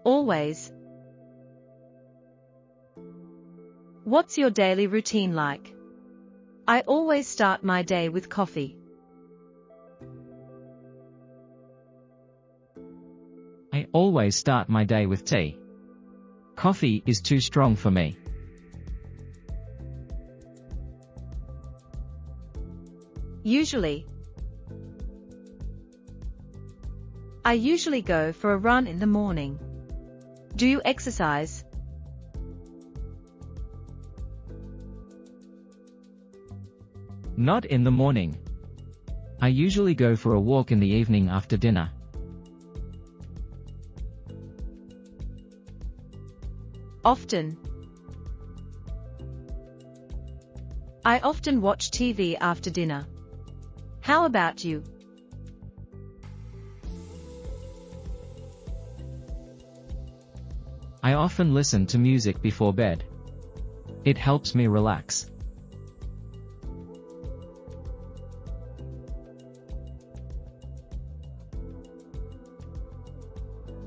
Always. What's your daily routine like? I always start my day with coffee. I always start my day with tea. Coffee is too strong for me. Usually. I usually go for a run in the morning. Do you exercise? Not in the morning. I usually go for a walk in the evening after dinner. Often. I often watch TV after dinner. How about you? I often listen to music before bed. It helps me relax.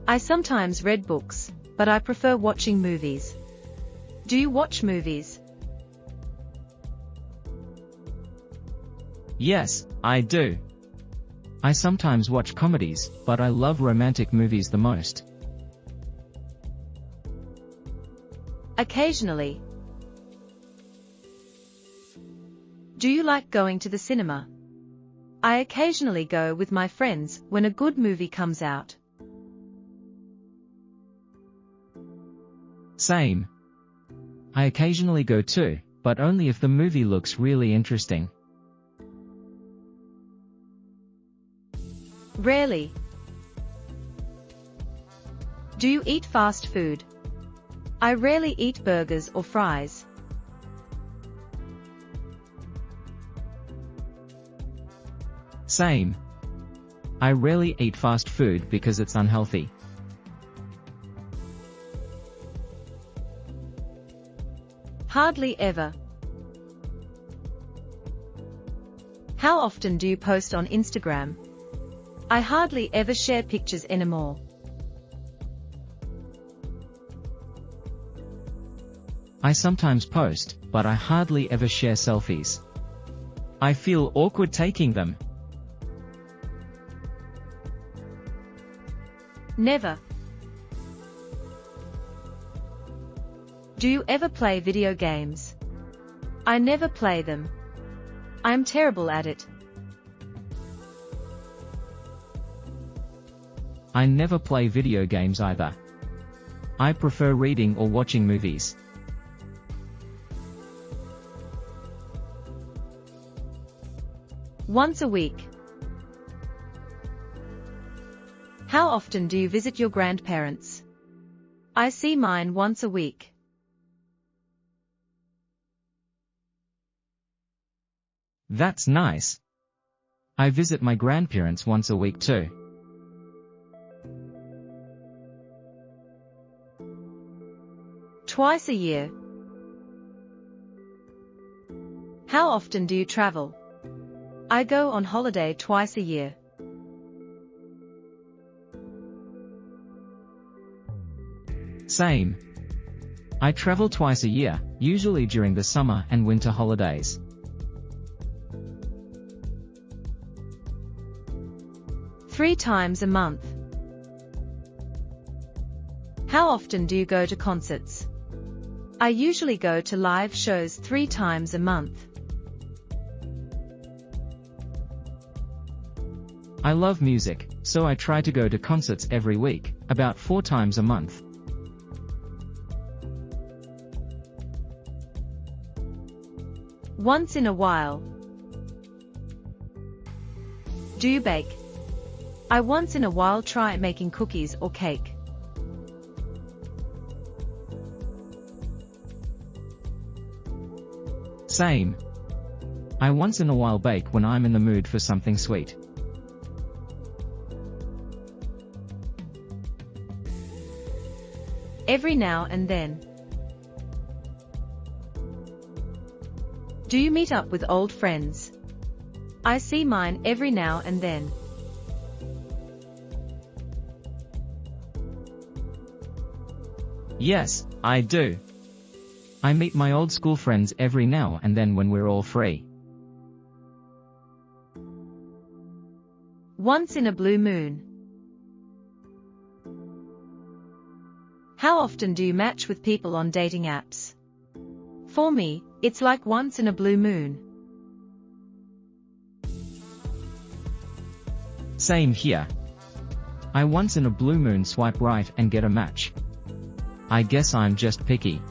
I sometimes read books, but I prefer watching movies. Do you watch movies? Yes, I do. I sometimes watch comedies, but I love romantic movies the most. Occasionally. Do you like going to the cinema? I occasionally go with my friends when a good movie comes out. Same. I occasionally go too, but only if the movie looks really interesting. Rarely. Do you eat fast food? I rarely eat burgers or fries. Same. I rarely eat fast food because it's unhealthy. Hardly ever. How often do you post on Instagram? I hardly ever share pictures anymore. I sometimes post, but I hardly ever share selfies. I feel awkward taking them. Never. Do you ever play video games? I never play them. I am terrible at it. I never play video games either. I prefer reading or watching movies. Once a week. How often do you visit your grandparents? I see mine once a week. That's nice. I visit my grandparents once a week too. Twice a year. How often do you travel? I go on holiday twice a year. Same. I travel twice a year, usually during the summer and winter holidays. 3 times a month. How often do you go to concerts? I usually go to live shows 3 times a month. I love music, so I try to go to concerts every week, about 4 times a month. Once in a while. Do you bake? I once in a while try making cookies or cake. Same. I once in a while bake when I'm in the mood for something sweet. Every now and then. Do you meet up with old friends? I see mine every now and then. Yes, I do. I meet my old school friends every now and then when we're all free. Once in a blue moon. How often do you match with people on dating apps? For me, it's like once in a blue moon. Same here. I once in a blue moon swipe right and get a match. I guess I'm just picky.